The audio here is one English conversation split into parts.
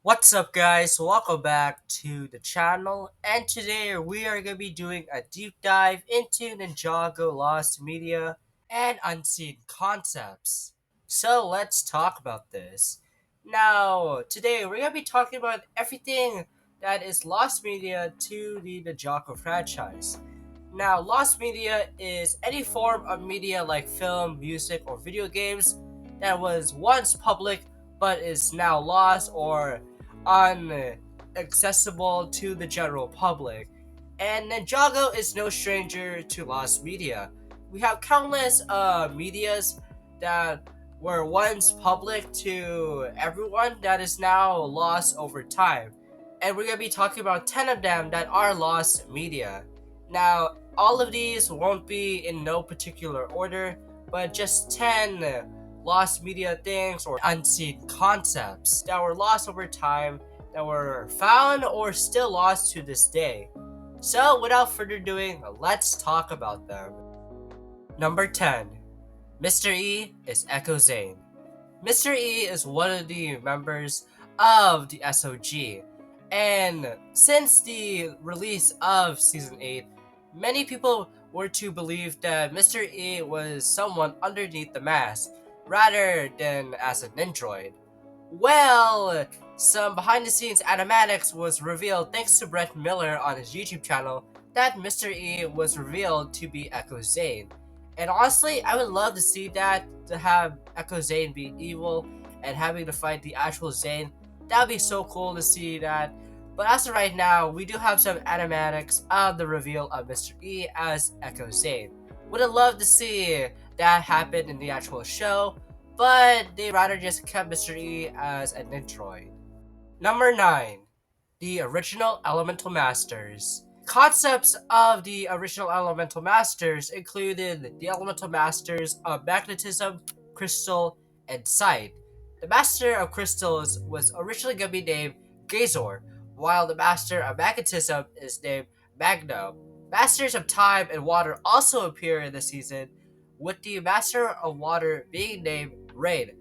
What's up, guys? Welcome back to the channel, and today we are going to be doing a deep dive into Ninjago Lost Media and Unseen Concepts. So let's talk about this. Now, today we're going to be talking about everything that is Lost Media to the Ninjago franchise. Now, lost media is any form of media like film, music, or video games that was once public but is now lost or unaccessible to the general public. And Ninjago is no stranger to lost media. We have countless medias that were once public to everyone that is now lost over time. And we're going to be talking about 10 of them that are lost media. Now, all of these won't be in no particular order, but just 10 lost media things or unseen concepts that were lost over time, that were found or still lost to this day. So, without further ado, let's talk about them. Number 10. Mr. E is Echo Zane. Mr. E is one of the members of the SOG, and since the release of Season 8, many people were to believe that Mr. E was someone underneath the mask, rather than as an android. Well, some behind the scenes animatics was revealed thanks to Brett Miller on his YouTube channel that Mr. E was revealed to be Echo Zane. And honestly, I would love to see that, to have Echo Zane be evil and having to fight the actual Zane. That would be so cool to see that. But as of right now, we do have some animatics of the reveal of Mr. E as Echo Zane. Would have loved to see that happen in the actual show, but they rather just kept Mr. E as an android. Number 9. The original Elemental Masters. Concepts of the original Elemental Masters included the Elemental Masters of Magnetism, Crystal, and Sight. The Master of Crystals was originally going to be named Gazor, while the Master of Magnetism is named Magno. Masters of Time and Water also appear in the season, with the Master of Water being named Rain.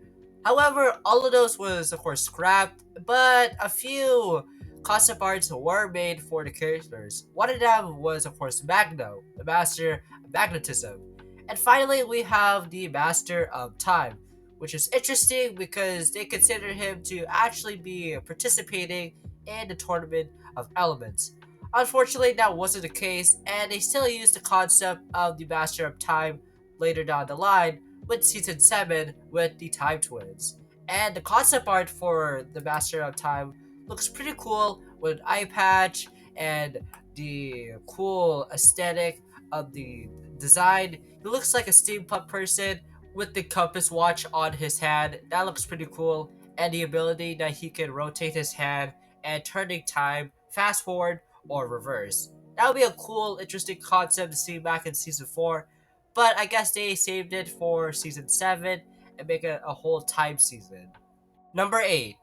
However, all of those was of course scrapped, but a few concept arts were made for the characters. One of them was of course Magno, the Master of Magnetism. And finally, we have the Master of Time, which is interesting because they consider him to actually be participating in the Tournament of Elements. Unfortunately, that wasn't the case, and they still used the concept of the Master of Time later down the line with Season 7 with the Time Twins. And the concept art for the Master of Time looks pretty cool with an eye patch and the cool aesthetic of the design. He looks like a steampunk person with the compass watch on his hand. That looks pretty cool. And the ability that he can rotate his hand and turning time, fast forward, or reverse. That would be a cool, interesting concept to see back in Season 4. But I guess they saved it for Season 7 and make it a whole time season. Number 8.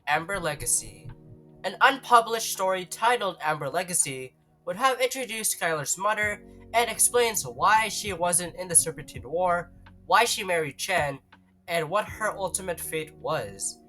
Amber Legacy. An unpublished story titled Amber Legacy would have introduced Skylar's mother and explains why she wasn't in the Serpentine War, why she married Chen, and what her ultimate fate was.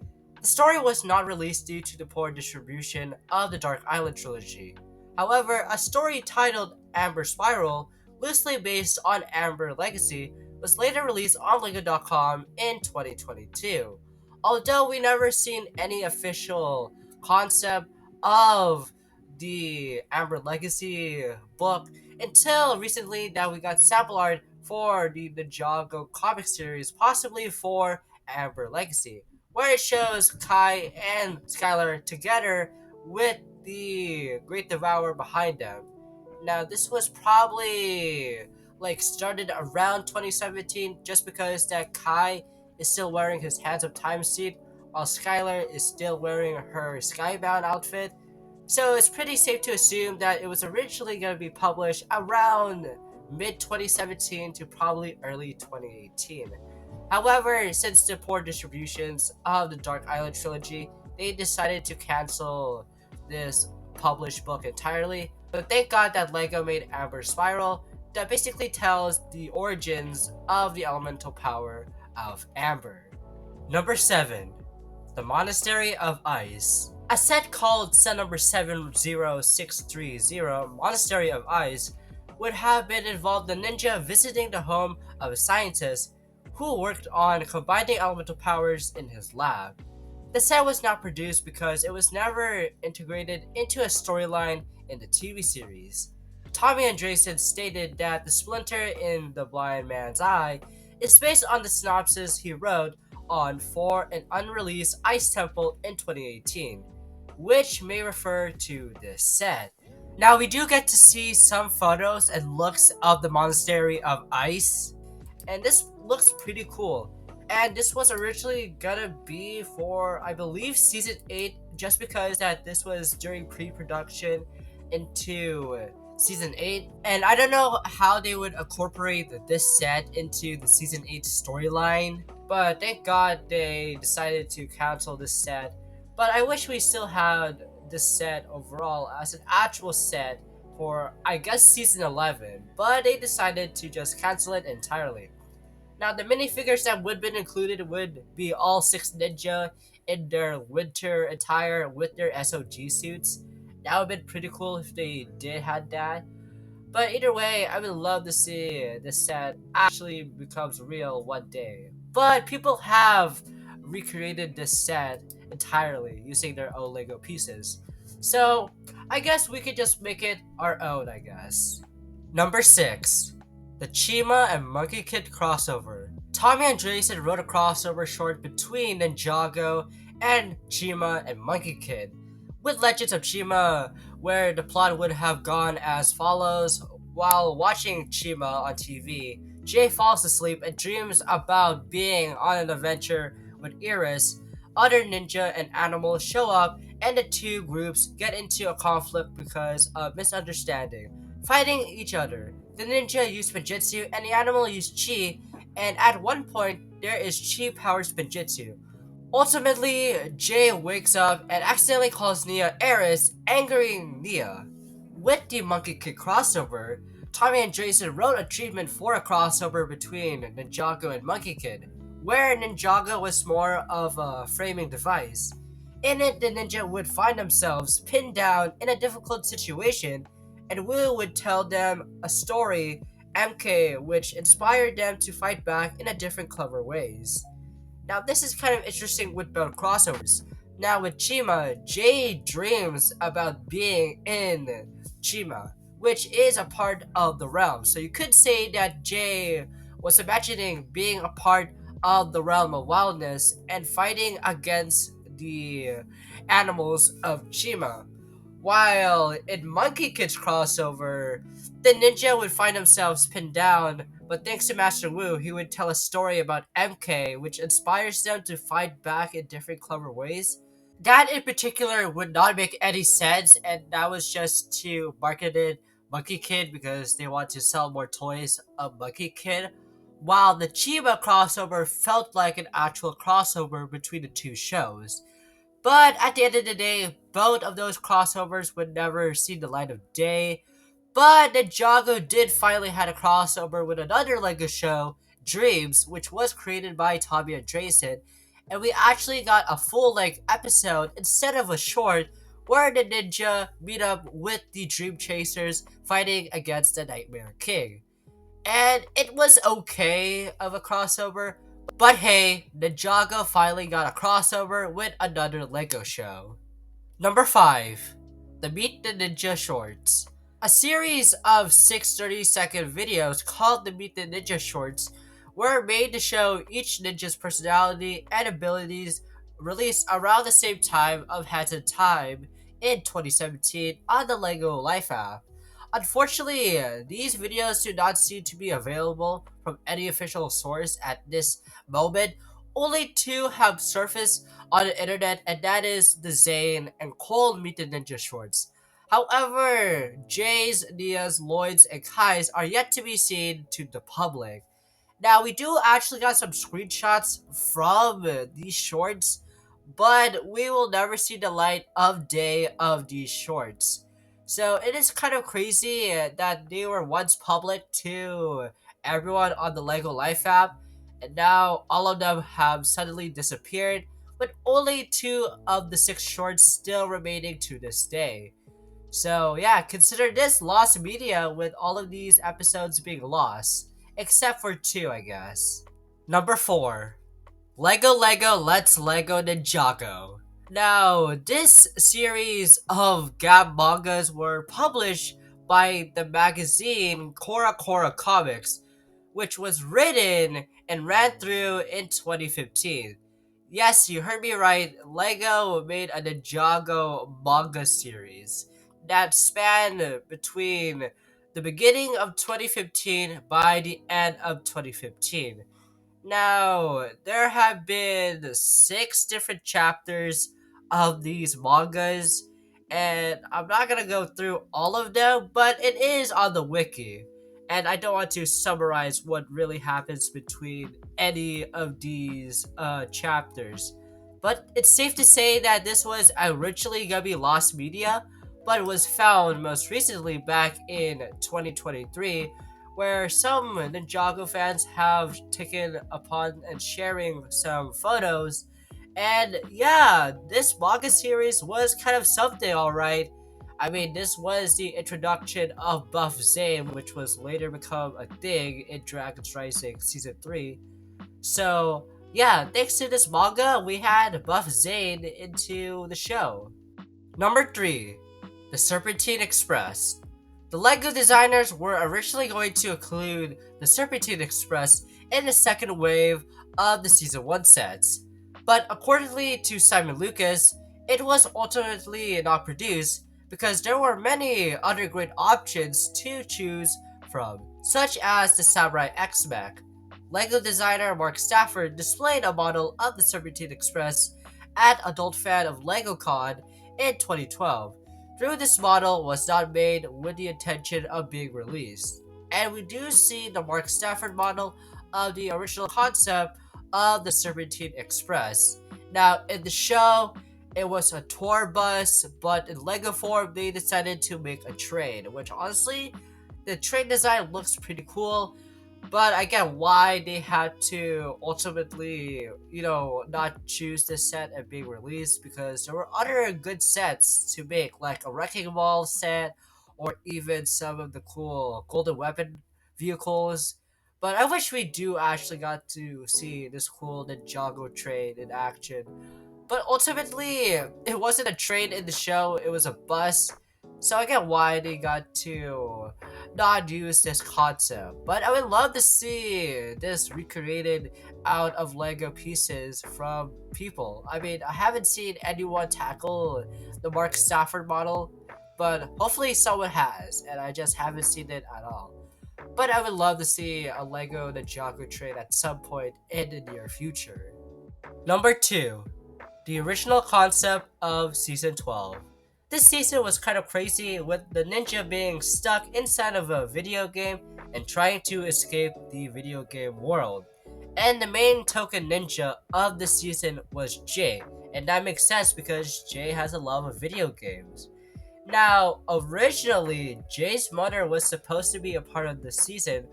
The story was not released due to the poor distribution of the Dark Island trilogy. However, a story titled Amber Spiral, loosely based on Amber Legacy, was later released on Lego.com in 2022. Although we never seen any official concept of the Amber Legacy book until recently that we got sample art for the Ninjago comic series, possibly for Amber Legacy, where it shows Kai and Skylar together with the Great Devourer behind them. Now, this was probably like started around 2017 just because that Kai is still wearing his Hands of Time suit while Skylar is still wearing her Skybound outfit. So it's pretty safe to assume that it was originally going to be published around mid 2017 to probably early 2018. However, since the poor distributions of the Dark Island trilogy, they decided to cancel this published book entirely. But thank God that LEGO made Amber Spiral that basically tells the origins of the elemental power of Amber. Number 7. The Monastery of Ice. A set called set number 70630, Monastery of Ice, would have been involved the ninja visiting the home of a scientist who worked on combining elemental powers in his lab. The set was not produced because it was never integrated into a storyline in the TV series. Tommy Andresen stated that the splinter in the blind man's eye is based on the synopsis he wrote on for an unreleased Ice Temple in 2018, which may refer to this set. Now, we do get to see some photos and looks of the Monastery of Ice, and this looks pretty cool. And this was originally gonna be for, I believe, season 8, just because that this was during pre-production into season 8. And I don't know how they would incorporate this set into the season 8 storyline, but thank God they decided to cancel this set. But I wish we still had this set overall as an actual set for, I guess, season 11, but they decided to just cancel it entirely. Now, the minifigures that would have been included would be all 6 ninja in their winter attire with their SOG suits. That would have been pretty cool if they did had that. But either way, I would love to see this set actually becomes real one day. But people have recreated this set entirely using their own Lego pieces. So, I guess we could just make it our own, I guess. Number 6. The Chima and Monkey Kid crossover. Tommy Andresen wrote a crossover short between Ninjago and Chima and Monkey Kid, with Legends of Chima, where the plot would have gone as follows. While watching Chima on TV, Jay falls asleep and dreams about being on an adventure with Iris. Other ninja and animals show up, and the two groups get into a conflict because of misunderstanding, fighting each other. The ninja use Spinjitzu and the animal use Chi, and at one point there is Chi powered Spinjitzu. Ultimately, Jay wakes up and accidentally calls Nia Eris, angering Nia. With the Monkey Kid crossover, Tommy Andresen wrote a treatment for a crossover between Ninjago and Monkey Kid, where Ninjago was more of a framing device. In it, the ninja would find themselves pinned down in a difficult situation, and Wu would tell them a story, MK, which inspired them to fight back in a different clever ways. Now, this is kind of interesting with both crossovers. Now, with Chima, Jay dreams about being in Chima, which is a part of the realm. So you could say that Jay was imagining being a part of the realm of wildness and fighting against the animals of Chima. While in Monkey Kid's crossover, the ninja would find themselves pinned down, but thanks to Master Wu, he would tell a story about MK, which inspires them to fight back in different clever ways. That in particular would not make any sense, and that was just to market it Monkey Kid because they want to sell more toys of Monkey Kid. While the Chiba crossover felt like an actual crossover between the two shows. But at the end of the day, both of those crossovers would never see the light of day. But Ninjago did finally had a crossover with another Lego show, Dreams, which was created by Tommy Andresen, and we actually got a full-length episode instead of a short, where the ninja meet up with the Dream Chasers fighting against the Nightmare King. And it was okay of a crossover, but hey, Ninjago finally got a crossover with another Lego show. Number 5. The Meet the Ninja Shorts. A series of 6 30-second videos called the Meet the Ninja Shorts were made to show each ninja's personality and abilities, released around the same time of Hands in Time in 2017 on the Lego Life app. Unfortunately, these videos do not seem to be available from any official source at this moment. Only two have surfaced on the internet, and that is the Zane and Cole Meet the Ninja Shorts. However, Jay's, Nia's, Lloyd's, and Kai's are yet to be seen to the public. Now, we do actually got some screenshots from these shorts, but we will never see the light of day of these shorts. So it is kind of crazy that they were once public to everyone on the Lego Life app, and now all of them have suddenly disappeared. with only 2 of the 6 shorts still remaining to this day. So yeah, consider this lost media with all of these episodes being lost, except for 2, I guess. Number 4. Lego Let's Lego Ninjago. Now, this series of Gab mangas were published by the magazine Cora Cora Comics, which was written and ran through in 2015. Yes, you heard me right. Lego made a Ninjago manga series that spanned between the beginning of 2015 by the end of 2015. Now, there have been 6 different chapters of these mangas, and I'm not gonna go through all of them, but it is on the wiki. And I don't want to summarize what really happens between any of these chapters. But it's safe to say that this was originally gonna be lost media, but was found most recently back in 2023 where some Ninjago fans have taken upon and sharing some photos. And yeah, this manga series was kind of something, alright. I mean, this was the introduction of Buff Zane, which was later become a thing in Dragon's Rising Season 3. So, yeah, thanks to this manga, we had Buff Zane into the show. Number 3. The Serpentine Express. The LEGO designers were originally going to include the Serpentine Express in the second wave of the Season 1 sets, but accordingly to Simon Lucas, it was ultimately not produced because there were many other great options to choose from, such as the Samurai X-Mech. LEGO designer Mark Stafford displayed a model of the Serpentine Express at Adult Fan of LegoCon in 2012. Though this model was not made with the intention of being released. And we do see the Mark Stafford model of the original concept of the Serpentine Express. Now, in the show, it was a tour bus, but in Lego form, they decided to make a train, which honestly, the train design looks pretty cool, but I get why they had to ultimately, not choose this set and being released because there were other good sets to make, like a Wrecking Ball set or even some of the cool Golden Weapon vehicles. But I wish we do actually got to see this cool Ninjago train in action. But ultimately, it wasn't a train in the show, it was a bus. So I get why they got to not use this concept. But I would love to see this recreated out of Lego pieces from people. I mean, I haven't seen anyone tackle the Mark Stafford model, but hopefully someone has, and I just haven't seen it at all. But I would love to see a Lego Ninjago train at some point in the near future. Number 2. The original concept of Season 12. This season was kind of crazy with the ninja being stuck inside of a video game and trying to escape the video game world. And the main token ninja of the season was Jay, and that makes sense because Jay has a love of video games. Now, originally, Jay's mother was supposed to be a part of the season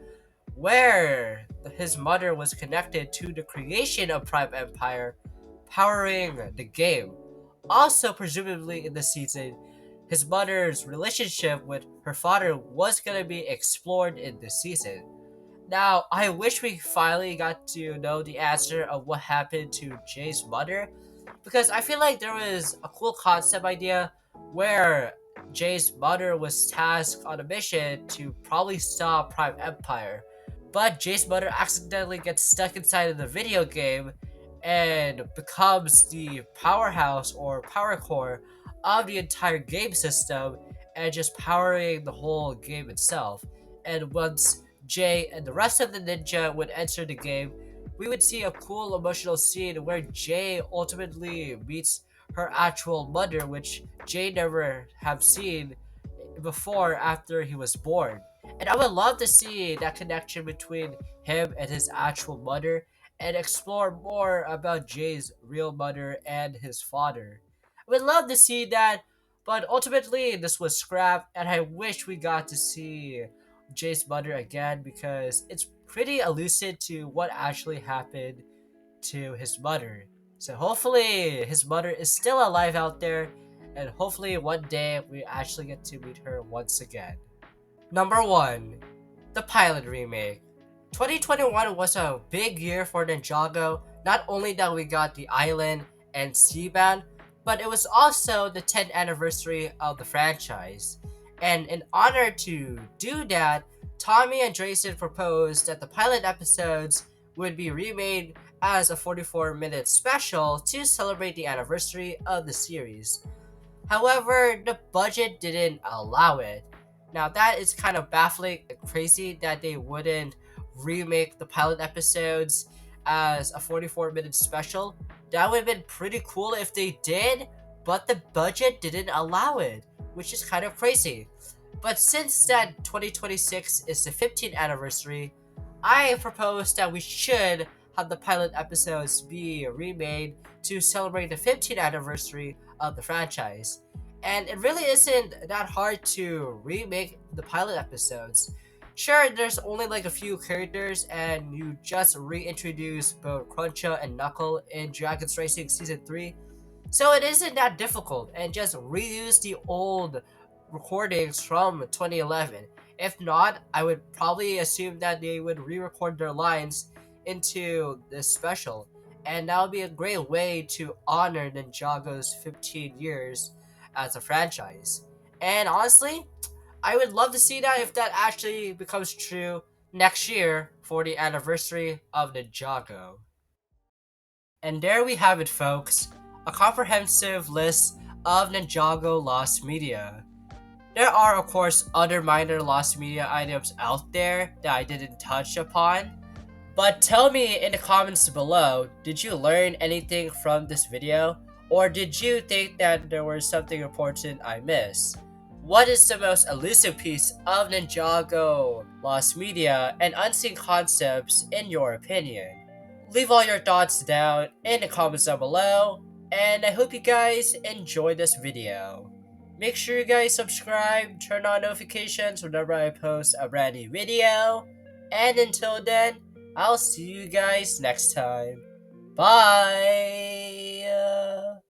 where his mother was connected to the creation of Prime Empire, powering the game. Also, presumably in the season, his mother's relationship with her father was gonna be explored in this season. Now, I wish we finally got to know the answer of what happened to Jay's mother, because I feel like there was a cool concept idea where Jay's mother was tasked on a mission to probably stop Prime Empire, but Jay's mother accidentally gets stuck inside of the video game and becomes the powerhouse or power core of the entire game system and just powering the whole game itself. And once Jay and the rest of the ninja would enter the game, we would see a cool emotional scene where Jay ultimately meets her actual mother, which Jay never have seen before after he was born. And I would love to see that connection between him and his actual mother and explore more about Jay's real mother and his father. I would love to see that, but ultimately this was scrapped, and I wish we got to see Jay's mother again because it's pretty elusive to what actually happened to his mother. So hopefully his mother is still alive out there, and hopefully one day we actually get to meet her once again. Number 1. The pilot remake. 2021 was a big year for Ninjago, not only that we got the island and Seabound, but it was also the 10th anniversary of the franchise. And in honor to do that, Tommy and Drayson proposed that the pilot episodes would be remade as a 44-minute special to celebrate the anniversary of the series. However, the budget didn't allow it. Now that is kind of baffling and crazy that they wouldn't remake the pilot episodes as a 44-minute special. That would have been pretty cool if they did, but the budget didn't allow it, which is kind of crazy. But since that 2026 is the 15th anniversary, I propose that we should have the pilot episodes be remade to celebrate the 15th anniversary of the franchise. And it really isn't that hard to remake the pilot episodes. Sure, there's only like a few characters, and you just reintroduce both Cruncha and Knuckle in Dragon's Racing Season 3. So it isn't that difficult, and just reuse the old recordings from 2011. If not, I would probably assume that they would re-record their lines into this special, and that would be a great way to honor Ninjago's 15 years as a franchise. And honestly, I would love to see that if that actually becomes true next year for the anniversary of Ninjago. And there we have it, folks, a comprehensive list of Ninjago Lost Media. There are, of course, other minor Lost Media items out there that I didn't touch upon, but tell me in the comments below, did you learn anything from this video? Or did you think that there was something important I missed? What is the most elusive piece of Ninjago Lost Media and unseen concepts in your opinion? Leave all your thoughts down in the comments down below, and I hope you guys enjoyed this video. Make sure you guys subscribe, turn on notifications whenever I post a brand new video, and until then, I'll see you guys next time. Bye!